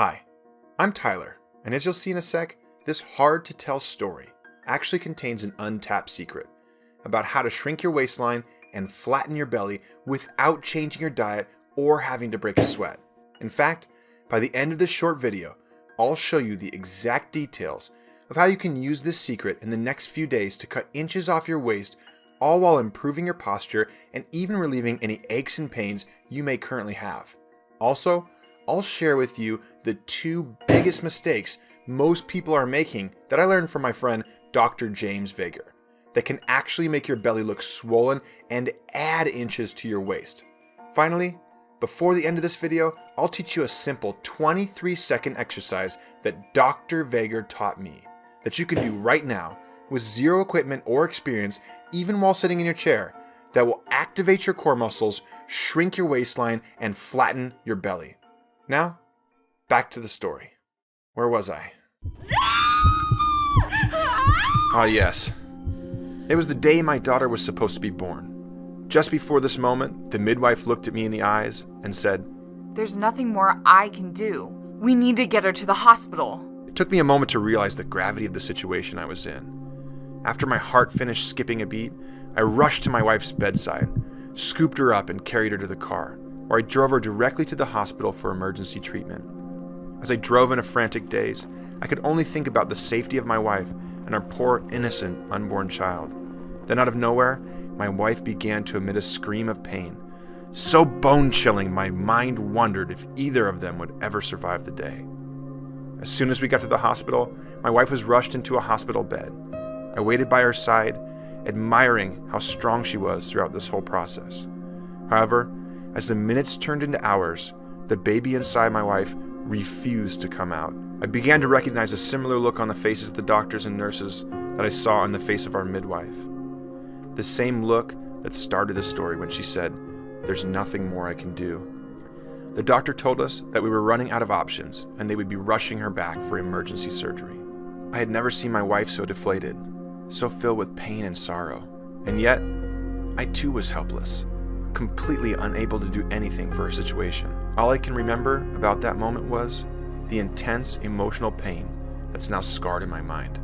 Hi, I'm Tyler, and as you'll see in a sec, this hard-to-tell story actually contains an untapped secret about how to shrink your waistline and flatten your belly without changing your diet or having to break a sweat. In fact, by the end of this short video, I'll show you the exact details of how you can use this secret in the next few days to cut inches off your waist, all while improving your posture and even relieving any aches and pains you may currently have. Also, I'll share with you the 2 biggest mistakes most people are making that I learned from my friend Dr. James Vager that can actually make your belly look swollen and add inches to your waist. Finally, before the end of this video, I'll teach you a simple 23-second exercise that Dr. Vager taught me that you can do right now with zero equipment or experience, even while sitting in your chair, that will activate your core muscles, shrink your waistline, and flatten your belly. Now, back to the story. Where was I? Ah, yes. It was the day my daughter was supposed to be born. Just before this moment, the midwife looked at me in the eyes and said, "There's nothing more I can do. We need to get her to the hospital." It took me a moment to realize the gravity of the situation I was in. After my heart finished skipping a beat, I rushed to my wife's bedside, scooped her up and carried her to the car, where I drove her directly to the hospital for emergency treatment. As I drove in a frantic daze, I could only think about the safety of my wife and our poor, innocent, unborn child. Then out of nowhere, my wife began to emit a scream of pain, so bone-chilling my mind wondered if either of them would ever survive the day. As soon as we got to the hospital, my wife was rushed into a hospital bed. I waited by her side, admiring how strong she was throughout this whole process. However, as the minutes turned into hours, the baby inside my wife refused to come out. I began to recognize a similar look on the faces of the doctors and nurses that I saw on the face of our midwife. The same look that started the story when she said, "There's nothing more I can do." The doctor told us that we were running out of options and they would be rushing her back for emergency surgery. I had never seen my wife so deflated, so filled with pain and sorrow, and yet I too was helpless, completely unable to do anything for her situation. All I can remember about that moment was the intense emotional pain that's now scarred in my mind.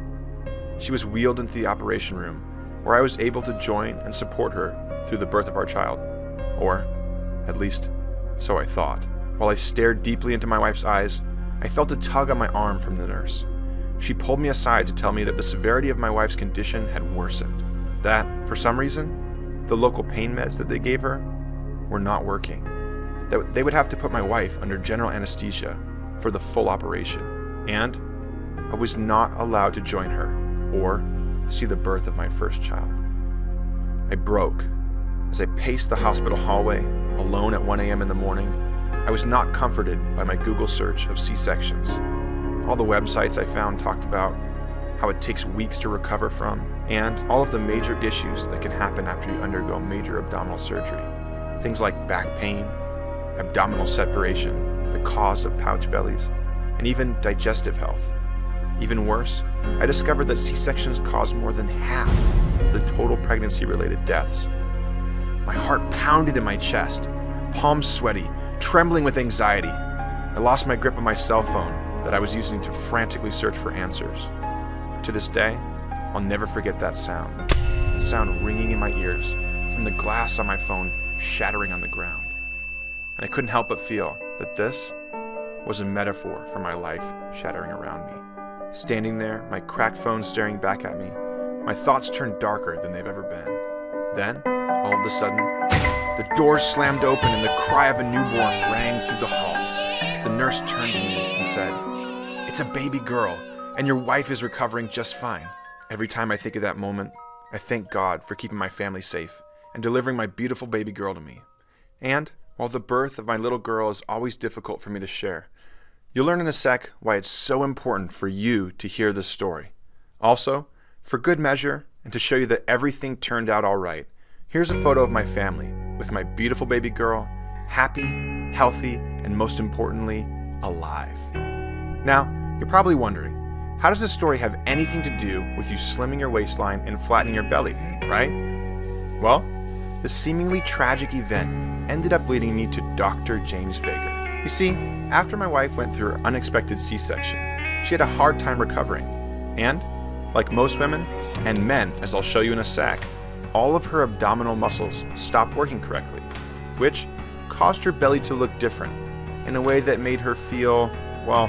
She was wheeled into the operation room, where I was able to join and support her through the birth of our child, or at least so I thought. While I stared deeply into my wife's eyes, I felt a tug on my arm from the nurse. She pulled me aside to tell me that the severity of my wife's condition had worsened, that, for some reason, the local pain meds that they gave her were not working, that they would have to put my wife under general anesthesia for the full operation, and I was not allowed to join her or see the birth of my first child. I broke. As I paced the hospital hallway, alone at 1 a.m. in the morning, I was not comforted by my Google search of C-sections. All the websites I found talked about how it takes weeks to recover from, and all of the major issues that can happen after you undergo major abdominal surgery. Things like back pain, abdominal separation, the cause of pouch bellies, and even digestive health. Even worse, I discovered that C-sections cause more than half of the total pregnancy-related deaths. My heart pounded in my chest, palms sweaty, trembling with anxiety. I lost my grip on my cell phone that I was using to frantically search for answers. To this day, I'll never forget that sound. The sound ringing in my ears from the glass on my phone shattering on the ground. And I couldn't help but feel that this was a metaphor for my life shattering around me. Standing there, my cracked phone staring back at me, my thoughts turned darker than they've ever been. Then, all of a sudden, the doors slammed open and the cry of a newborn rang through the halls. The nurse turned to me and said, "It's a baby girl, and your wife is recovering just fine." Every time I think of that moment, I thank God for keeping my family safe and delivering my beautiful baby girl to me. And while the birth of my little girl is always difficult for me to share, you'll learn in a sec why it's so important for you to hear this story. Also, for good measure, and to show you that everything turned out all right, here's a photo of my family with my beautiful baby girl, happy, healthy, and most importantly, alive. Now, you're probably wondering, how does this story have anything to do with you slimming your waistline and flattening your belly, right? Well, this seemingly tragic event ended up leading me to Dr. James Vager, You see, after my wife went through her unexpected C-section, she had a hard time recovering. And, like most women, and men, as I'll show you in a sec, all of her abdominal muscles stopped working correctly, which caused her belly to look different in a way that made her feel, well,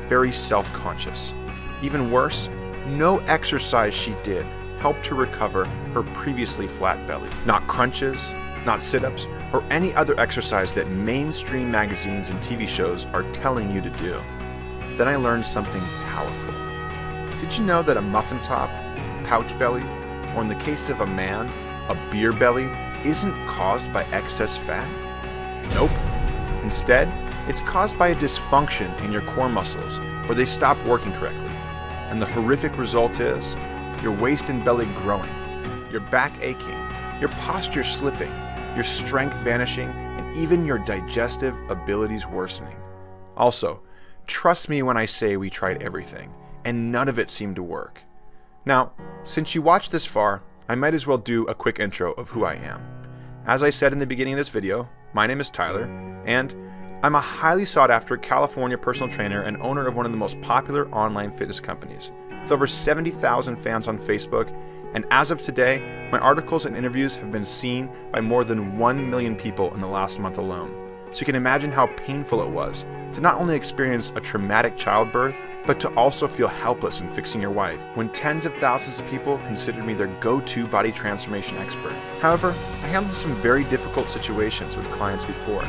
very self-conscious. Even worse, no exercise she did helped her recover her previously flat belly. Not crunches, not sit-ups, or any other exercise that mainstream magazines and TV shows are telling you to do. Then I learned something powerful. Did you know that a muffin top, pouch belly, or in the case of a man, a beer belly, isn't caused by excess fat? Nope. Instead, it's caused by a dysfunction in your core muscles where they stop working correctly. And the horrific result is your waist and belly growing, your back aching, your posture slipping, your strength vanishing, and even your digestive abilities worsening. Also, trust me when I say we tried everything, and none of it seemed to work. Now, since you watched this far, I might as well do a quick intro of who I am. As I said in the beginning of this video, my name is Tyler, and I'm a highly sought after California personal trainer and owner of one of the most popular online fitness companies, with over 70,000 fans on Facebook, and as of today, my articles and interviews have been seen by more than 1 million people in the last month alone. So you can imagine how painful it was to not only experience a traumatic childbirth, but to also feel helpless in fixing your wife when tens of thousands of people considered me their go-to body transformation expert. However, I handled some very difficult situations with clients before,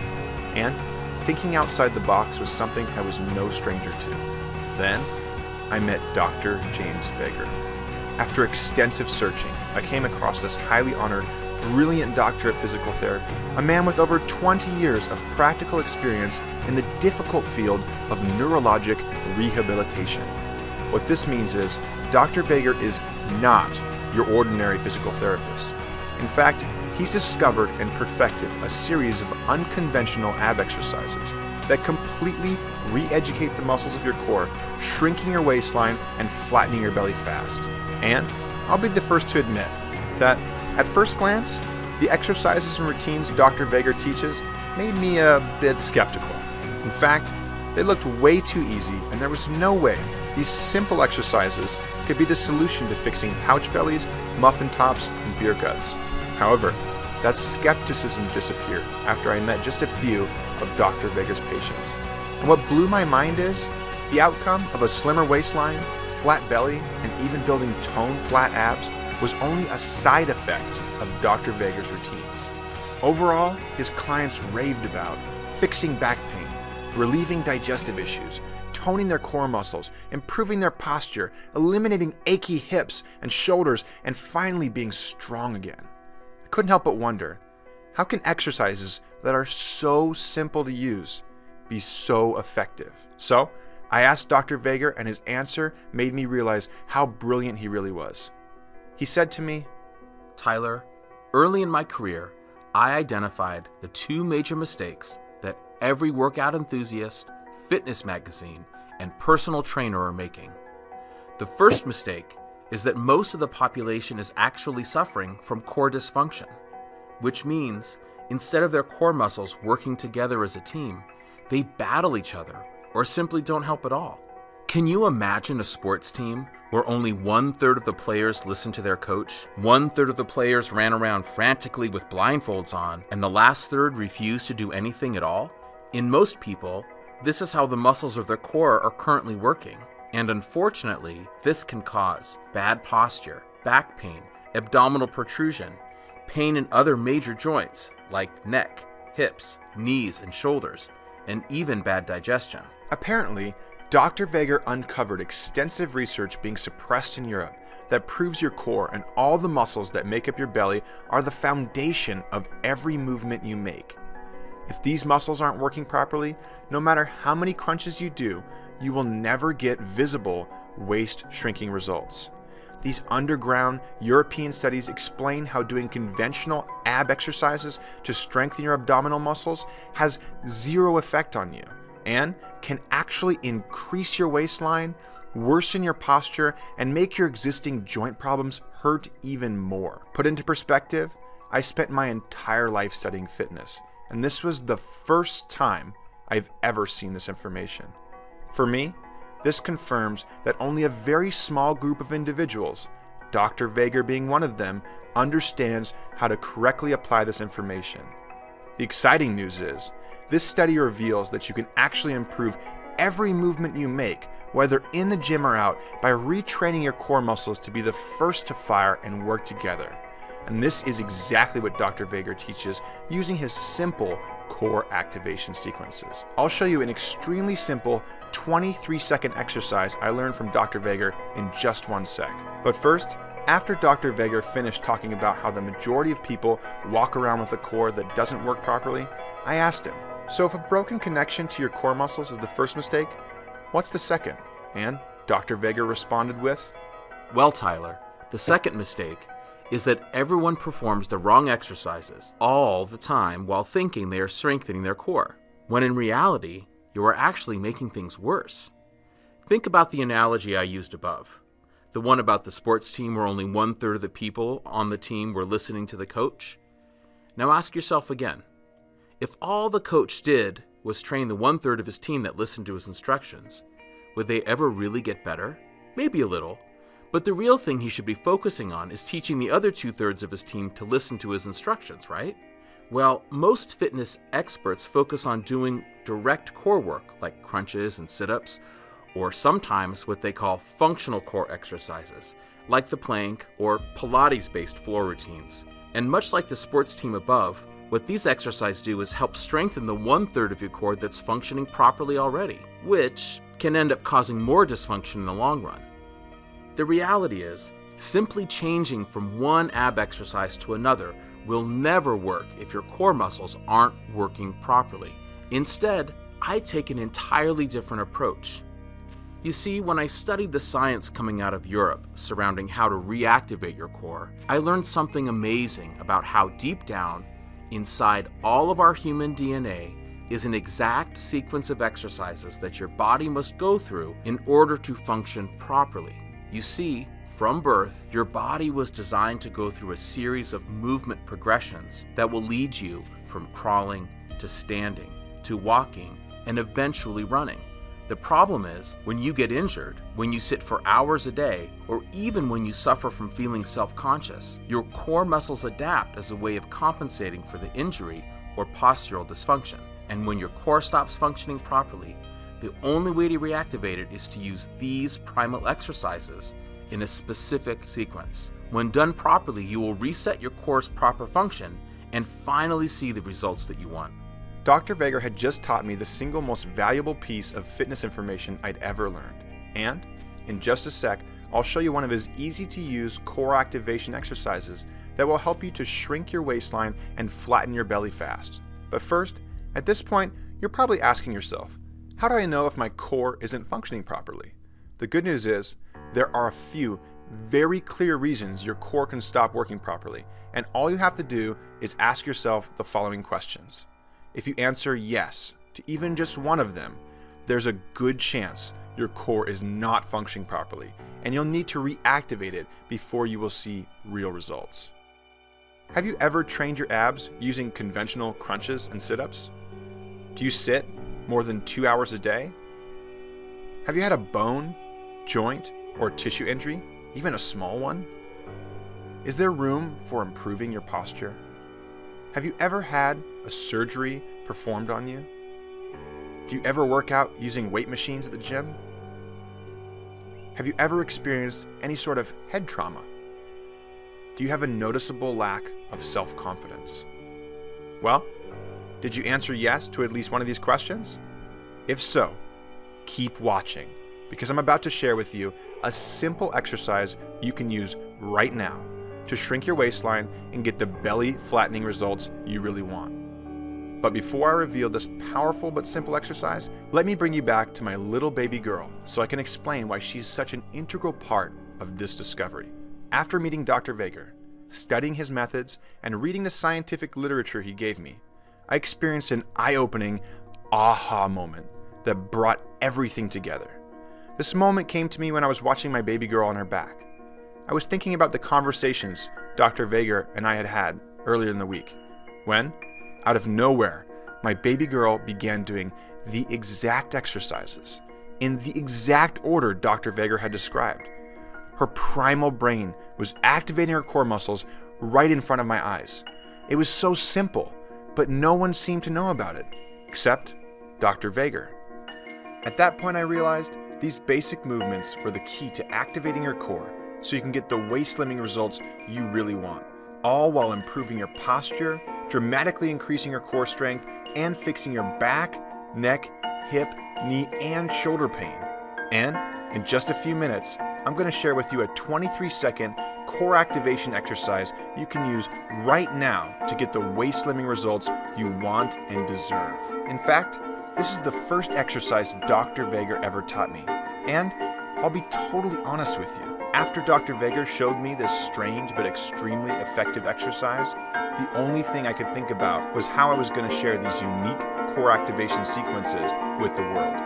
and thinking outside the box was something I was no stranger to. Then, I met Dr. James Vager. After extensive searching, I came across this highly honored, brilliant doctor of physical therapy, a man with over 20 years of practical experience in the difficult field of neurologic rehabilitation. What this means is, Dr. Vager is not your ordinary physical therapist. In fact, he's discovered and perfected a series of unconventional ab exercises that completely re-educate the muscles of your core, shrinking your waistline and flattening your belly fast. And I'll be the first to admit that at first glance, the exercises and routines Dr. Vager teaches made me a bit skeptical. In fact, they looked way too easy, and there was no way these simple exercises could be the solution to fixing pouch bellies, muffin tops, and beer guts. However, that skepticism disappeared after I met just a few of Dr. Vager's patients. And what blew my mind is the outcome of a slimmer waistline, flat belly, and even building toned flat abs was only a side effect of Dr. Vager's routines. Overall, his clients raved about fixing back pain, relieving digestive issues, toning their core muscles, improving their posture, eliminating achy hips and shoulders, and finally being strong again. I couldn't help but wonder, how can exercises that are so simple to use be so effective? So, I asked Dr. Vager, and his answer made me realize how brilliant he really was. He said to me, Tyler, early in my career, I identified the two major mistakes that every workout enthusiast, fitness magazine, and personal trainer are making. The first mistake is that most of the population is actually suffering from core dysfunction, which means instead of their core muscles working together as a team, they battle each other or simply don't help at all. Can you imagine a sports team where only 1/3 of the players listened to their coach, 1/3 of the players ran around frantically with blindfolds on, and the last third refused to do anything at all? In most people, this is how the muscles of their core are currently working, and unfortunately, this can cause bad posture, back pain, abdominal protrusion, pain in other major joints like neck, hips, knees, and shoulders, and even bad digestion. Apparently, Dr. Vager uncovered extensive research being suppressed in Europe that proves your core and all the muscles that make up your belly are the foundation of every movement you make. If these muscles aren't working properly, no matter how many crunches you do, you will never get visible waist shrinking results. These underground European studies explain how doing conventional ab exercises to strengthen your abdominal muscles has zero effect on you and can actually increase your waistline, worsen your posture, and make your existing joint problems hurt even more. Put into perspective, I spent my entire life studying fitness, and this was the first time I've ever seen this information. For me, this confirms that only a very small group of individuals, Dr. Vager being one of them, understands how to correctly apply this information. The exciting news is, this study reveals that you can actually improve every movement you make, whether in the gym or out, by retraining your core muscles to be the first to fire and work together. And this is exactly what Dr. Vager teaches using his simple core activation sequences. I'll show you an extremely simple 23-second exercise I learned from Dr. Vager in just 1 sec. But first, after Dr. Vager finished talking about how the majority of people walk around with a core that doesn't work properly, I asked him, so if a broken connection to your core muscles is the first mistake, what's the second? And Dr. Vager responded with, Well, Tyler, the second mistake is that everyone performs the wrong exercises all the time while thinking they are strengthening their core, when in reality, you are actually making things worse. Think about the analogy I used above, the one about the sports team where only 1/3 of the people on the team were listening to the coach. Now ask yourself again, if all the coach did was train the 1/3 of his team that listened to his instructions, would they ever really get better? Maybe a little. But the real thing he should be focusing on is teaching the other 2/3 of his team to listen to his instructions, right? Well, most fitness experts focus on doing direct core work like crunches and sit-ups, or sometimes what they call functional core exercises, like the plank or Pilates-based floor routines. And much like the sports team above, what these exercises do is help strengthen the 1/3 of your core that's functioning properly already, which can end up causing more dysfunction in the long run. The reality is, simply changing from one ab exercise to another will never work if your core muscles aren't working properly. Instead, I take an entirely different approach. You see, when I studied the science coming out of Europe surrounding how to reactivate your core, I learned something amazing about how deep down, inside all of our human DNA, is an exact sequence of exercises that your body must go through in order to function properly. You see, from birth, your body was designed to go through a series of movement progressions that will lead you from crawling to standing to walking and eventually running. The problem is, when you get injured, when you sit for hours a day, or even when you suffer from feeling self-conscious, your core muscles adapt as a way of compensating for the injury or postural dysfunction. And when your core stops functioning properly, the only way to reactivate it is to use these primal exercises in a specific sequence. When done properly, you will reset your core's proper function and finally see the results that you want. Dr. Vager had just taught me the single most valuable piece of fitness information I'd ever learned. And, in just a sec, I'll show you one of his easy-to-use core activation exercises that will help you to shrink your waistline and flatten your belly fast. But first, at this point, you're probably asking yourself, how do I know if my core isn't functioning properly? The good news is, there are a few very clear reasons your core can stop working properly, and all you have to do is ask yourself the following questions. If you answer yes to even just one of them, there's a good chance your core is not functioning properly, and you'll need to reactivate it before you will see real results. Have you ever trained your abs using conventional crunches and sit-ups? Do you sit more than 2 hours a day? Have you had a bone, joint, or tissue injury, even a small one? Is there room for improving your posture? Have you ever had a surgery performed on you? Do you ever work out using weight machines at the gym? Have you ever experienced any sort of head trauma? Do you have a noticeable lack of self-confidence? Well, did you answer yes to at least one of these questions? If so, keep watching, because I'm about to share with you a simple exercise you can use right now to shrink your waistline and get the belly flattening results you really want. But before I reveal this powerful but simple exercise, let me bring you back to my little baby girl so I can explain why she's such an integral part of this discovery. After meeting Dr. Vager, studying his methods, and reading the scientific literature he gave me, I experienced an eye-opening aha moment that brought everything together. This moment came to me when I was watching my baby girl on her back. I was thinking about the conversations Dr. Vager and I had had earlier in the week, when, out of nowhere, my baby girl began doing the exact exercises in the exact order Dr. Vega had described. Her primal brain was activating her core muscles right in front of my eyes. It was so simple, but no one seemed to know about it, except Dr. Vega. At that point I realized these basic movements were the key to activating your core so you can get the waist slimming results you really want, all while improving your posture, dramatically increasing your core strength, and fixing your back, neck, hip, knee, and shoulder pain. And in just a few minutes, I'm going to share with you a 23-second core activation exercise you can use right now to get the waist slimming results you want and deserve. In fact, this is the first exercise Dr. Vega ever taught me. And I'll be totally honest with you. After Dr. Vega showed me this strange but extremely effective exercise, the only thing I could think about was how I was going to share these unique core activation sequences with the world.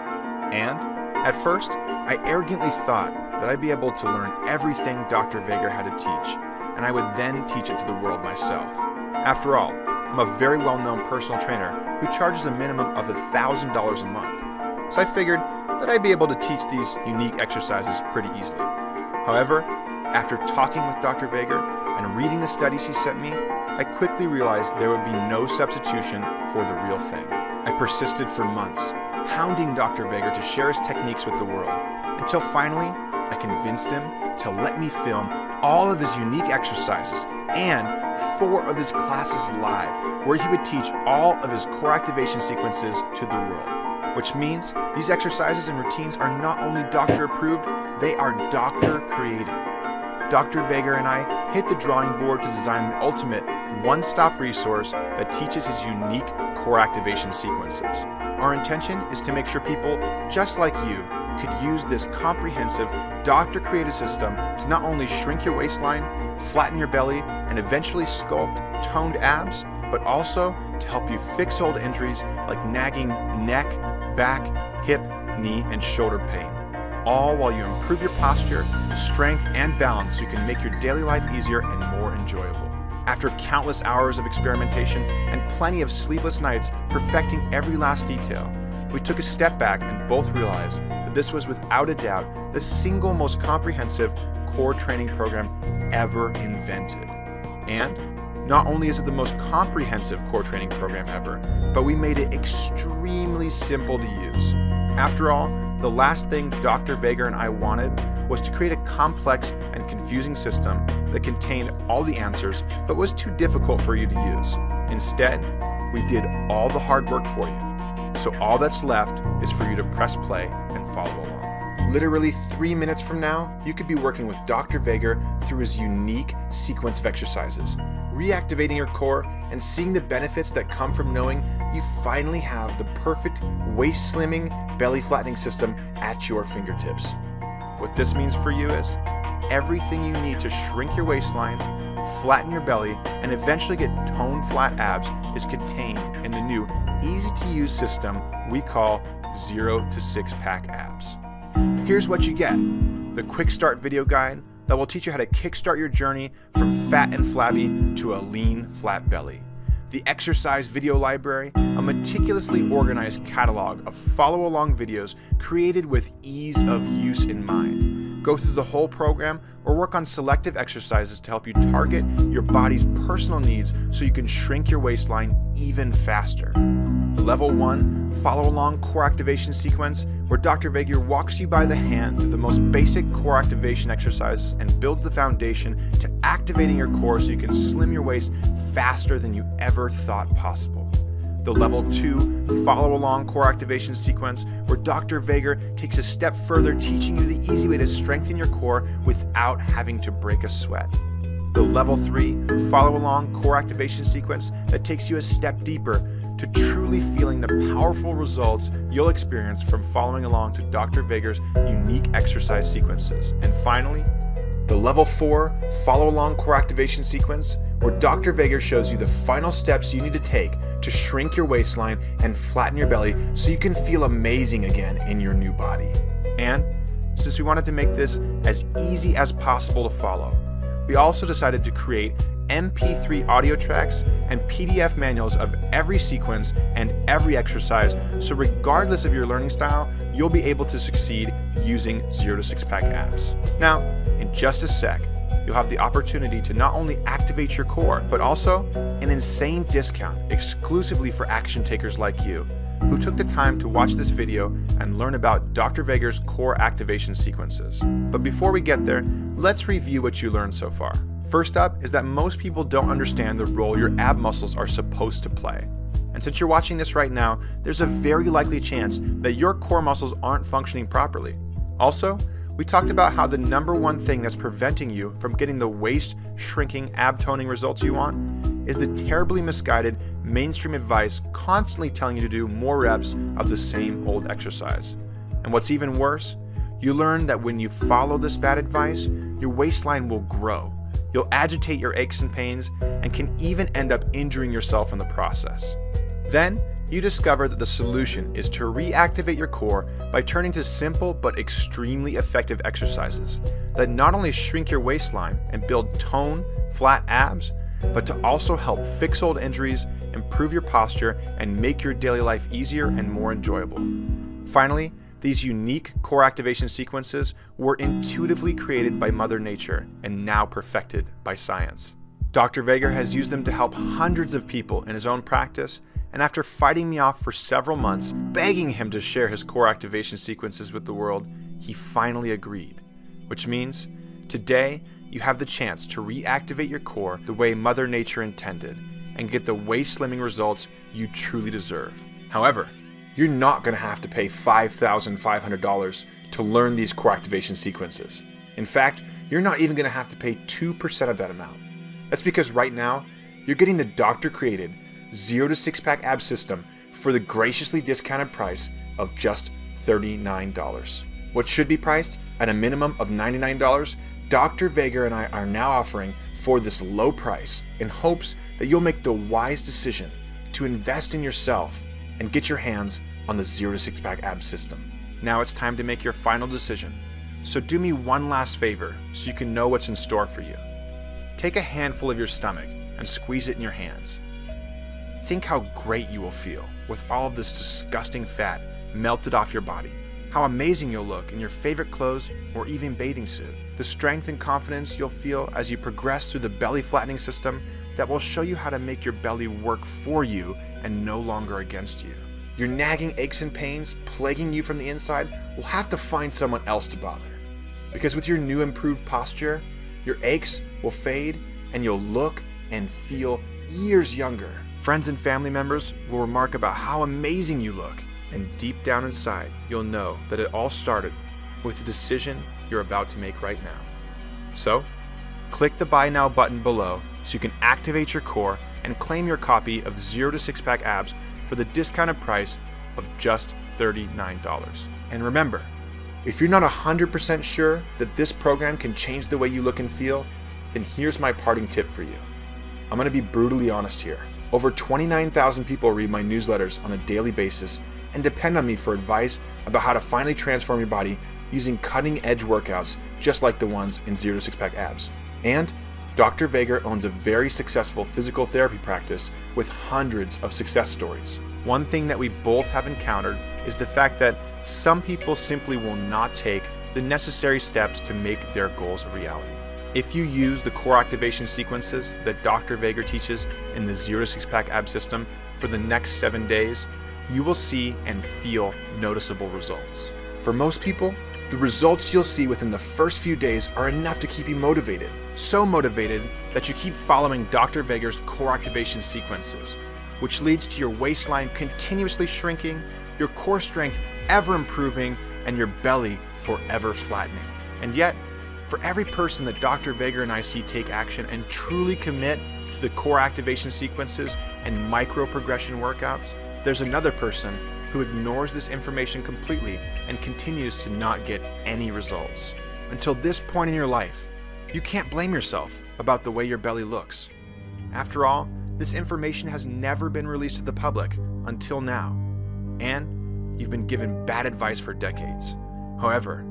And at first, I arrogantly thought that I'd be able to learn everything Dr. Vega had to teach, and I would then teach it to the world myself. After all, I'm a very well-known personal trainer who charges a minimum of $1,000 a month. So I figured that I'd be able to teach these unique exercises pretty easily. However, after talking with Dr. Vega and reading the studies he sent me, I quickly realized there would be no substitution for the real thing. I persisted for months, hounding Dr. Vega to share his techniques with the world, until finally I convinced him to let me film all of his unique exercises and 4 of his classes live, where he would teach all of his core activation sequences to the world. Which means these exercises and routines are not only doctor approved, they are doctor created. Dr. Vega and I hit the drawing board to design the ultimate one-stop resource that teaches his unique core activation sequences. Our intention is to make sure people just like you could use this comprehensive doctor-created system to not only shrink your waistline, flatten your belly, and eventually sculpt toned abs, but also to help you fix old injuries like nagging neck, back, hip, knee, and shoulder pain. All while you improve your posture, strength, and balance so you can make your daily life easier and more enjoyable. After countless hours of experimentation and plenty of sleepless nights perfecting every last detail, we took a step back and both realized that this was without a doubt the single most comprehensive core training program ever invented. And not only is it the most comprehensive core training program ever, but we made it extremely simple to use. After all, the last thing Dr. Vega and I wanted was to create a complex and confusing system that contained all the answers but was too difficult for you to use. Instead, we did all the hard work for you. So all that's left is for you to press play and follow along. Literally 3 minutes from now, you could be working with Dr. Vega through his unique sequence of exercises, reactivating your core and seeing the benefits that come from knowing you finally have the perfect waist slimming, belly flattening system at your fingertips. What this means for you is everything you need to shrink your waistline, flatten your belly, and eventually get toned flat abs is contained in the new easy-to-use system we call 0 to 6-pack abs. Here's what you get: the quick start video guide that will teach you how to kickstart your journey from fat and flabby to a lean, flat belly. The exercise video library, a meticulously organized catalog of follow-along videos created with ease of use in mind. Go through the whole program or work on selective exercises to help you target your body's personal needs so you can shrink your waistline even faster. Level 1 follow-along core activation sequence, where Dr. Vega walks you by the hand through the most basic core activation exercises and builds the foundation to activating your core so you can slim your waist faster than you ever thought possible. The Level 2 follow-along core activation sequence, where Dr. Vega takes a step further, teaching you the easy way to strengthen your core without having to break a sweat. The Level 3 follow-along core activation sequence that takes you a step deeper to truly feeling the powerful results you'll experience from following along to Dr. Vega's unique exercise sequences. And finally, the Level 4 follow-along core activation sequence, where Dr. Vega shows you the final steps you need to take to shrink your waistline and flatten your belly so you can feel amazing again in your new body. And since we wanted to make this as easy as possible to follow, we also decided to create MP3 audio tracks and PDF manuals of every sequence and every exercise, so regardless of your learning style, you'll be able to succeed using 0 to 6 pack abs. Now, in just a sec, you'll have the opportunity to not only activate your core, but also an insane discount exclusively for action takers like you, who took the time to watch this video and learn about Dr. Veger's core activation sequences. But before we get there, let's review what you learned so far. First up is that most people don't understand the role your ab muscles are supposed to play. And since you're watching this right now, there's a very likely chance that your core muscles aren't functioning properly. Also, we talked about how the number one thing that's preventing you from getting the waist shrinking, ab toning results you want is the terribly misguided mainstream advice constantly telling you to do more reps of the same old exercise. And what's even worse, you learn that when you follow this bad advice, your waistline will grow. You'll agitate your aches and pains and can even end up injuring yourself in the process. Then, you discover that the solution is to reactivate your core by turning to simple but extremely effective exercises that not only shrink your waistline and build tone, flat abs, but to also help fix old injuries, improve your posture, and make your daily life easier and more enjoyable. Finally, these unique core activation sequences were intuitively created by Mother Nature and now perfected by science. Dr. Veger has used them to help hundreds of people in his own practice, and after fighting me off for several months, begging him to share his core activation sequences with the world, he finally agreed. Which means, today, you have the chance to reactivate your core the way Mother Nature intended and get the waist slimming results you truly deserve. However, you're not going to have to pay $5,500 to learn these core activation sequences. In fact, you're not even going to have to pay 2% of that amount. That's because right now, you're getting the doctor-created 0 to 6 pack ab system for the graciously discounted price of just $39. What should be priced at a minimum of $99, Dr. Veger and I are now offering for this low price in hopes that you'll make the wise decision to invest in yourself and get your hands on the 0 to 6 pack ab system. Now it's time to make your final decision. So do me one last favor so you can know what's in store for you. Take a handful of your stomach and squeeze it in your hands. Think how great you will feel with all of this disgusting fat melted off your body. How amazing you'll look in your favorite clothes or even bathing suit. The strength and confidence you'll feel as you progress through the belly flattening system that will show you how to make your belly work for you and no longer against you. Your nagging aches and pains plaguing you from the inside will have to find someone else to bother. Because with your new improved posture, your aches will fade and you'll look and feel years younger. Friends and family members will remark about how amazing you look, and deep down inside, you'll know that it all started with the decision you're about to make right now. So, click the Buy Now button below so you can activate your core and claim your copy of 0 to 6 pack abs for the discounted price of just $39. And remember, if you're not 100% sure that this program can change the way you look and feel, then here's my parting tip for you. I'm going to be brutally honest here. Over 29,000 people read my newsletters on a daily basis and depend on me for advice about how to finally transform your body using cutting-edge workouts just like the ones in 0 to 6 pack abs. And Dr. Veger owns a very successful physical therapy practice with hundreds of success stories. One thing that we both have encountered is the fact that some people simply will not take the necessary steps to make their goals a reality. If you use the core activation sequences that Dr. Veger teaches in the 0 to 6 pack ab system for the next 7 days, you will see and feel noticeable results. For most people, the results you'll see within the first few days are enough to keep you motivated. So motivated that you keep following Dr. Veger's core activation sequences, which leads to your waistline continuously shrinking, your core strength ever improving, and your belly forever flattening. And yet, for every person that Dr. Veger and I see take action and truly commit to the core activation sequences and micro progression workouts, there's another person who ignores this information completely and continues to not get any results. Until this point in your life, you can't blame yourself about the way your belly looks. After all, this information has never been released to the public until now, and you've been given bad advice for decades. However,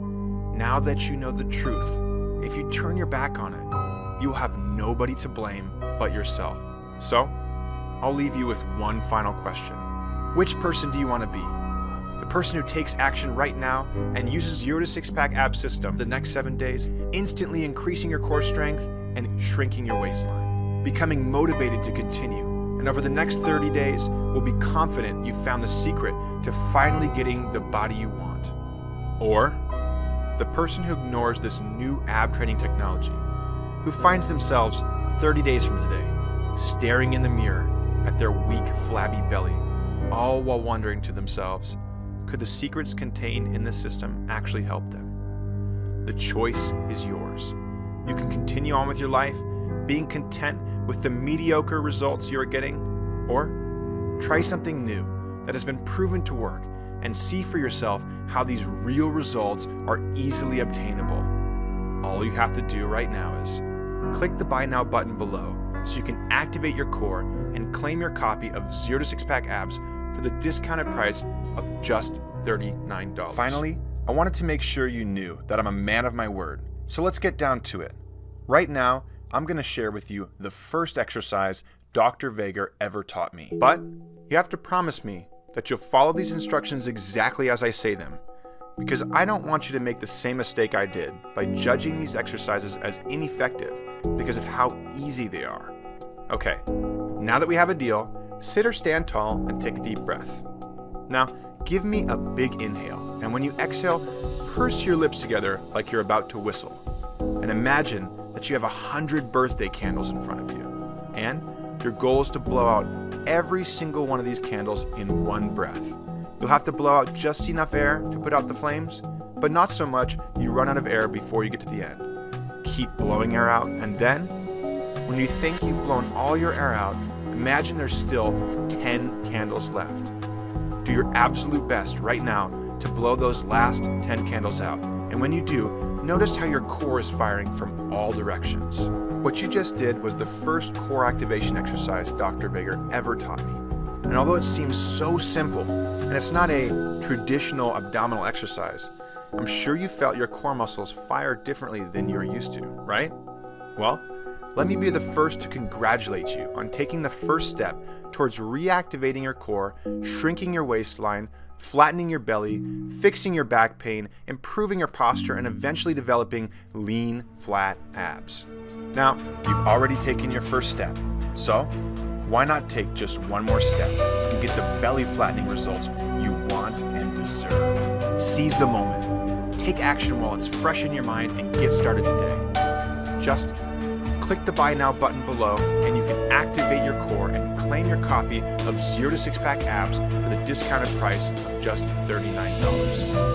now that you know the truth, if you turn your back on it, you will have nobody to blame but yourself. So, I'll leave you with one final question. Which person do you want to be? The person who takes action right now and uses 0 to 6-pack ab system the next 7 days, instantly increasing your core strength and shrinking your waistline, becoming motivated to continue, and over the next 30 days will be confident you found the secret to finally getting the body you want. Or the person who ignores this new ab training technology, who finds themselves 30 days from today staring in the mirror at their weak, flabby belly, all while wondering to themselves, could the secrets contained in this system actually help them? The choice is yours. You can continue on with your life, being content with the mediocre results you are getting, or try something new that has been proven to work and see for yourself how these real results are easily obtainable. All you have to do right now is click the Buy Now button below so you can activate your core and claim your copy of 0 to 6-pack abs for the discounted price of just $39. Finally, I wanted to make sure you knew that I'm a man of my word, so let's get down to it. Right now, I'm going to share with you the first exercise Dr. Veger ever taught me. But you have to promise me that you'll follow these instructions exactly as I say them, because I don't want you to make the same mistake I did by judging these exercises as ineffective because of how easy they are. Okay, now that we have a deal, sit or stand tall and take a deep breath. Now, give me a big inhale, and when you exhale, purse your lips together like you're about to whistle. And imagine that you have 100 birthday candles in front of you. And your goal is to blow out every single one of these candles in one breath. You'll have to blow out just enough air to put out the flames, but not so much you run out of air before you get to the end. Keep blowing air out, and then, when you think you've blown all your air out, imagine there's still 10 candles left. Do your absolute best right now to blow those last 10 candles out. And when you do, notice how your core is firing from all directions. What you just did was the first core activation exercise Dr. Veger ever taught me. And although it seems so simple, and it's not a traditional abdominal exercise, I'm sure you felt your core muscles fire differently than you're used to, right? Well, let me be the first to congratulate you on taking the first step towards reactivating your core, shrinking your waistline, flattening your belly, fixing your back pain, improving your posture, and eventually developing lean, flat abs. Now, you've already taken your first step, so why not take just one more step and get the belly flattening results you want and deserve? Seize the moment. Take action while it's fresh in your mind and get started today. Just click the Buy Now button below and you can activate your core and claim your copy of 0 to 6-pack abs for the discounted price of just $39.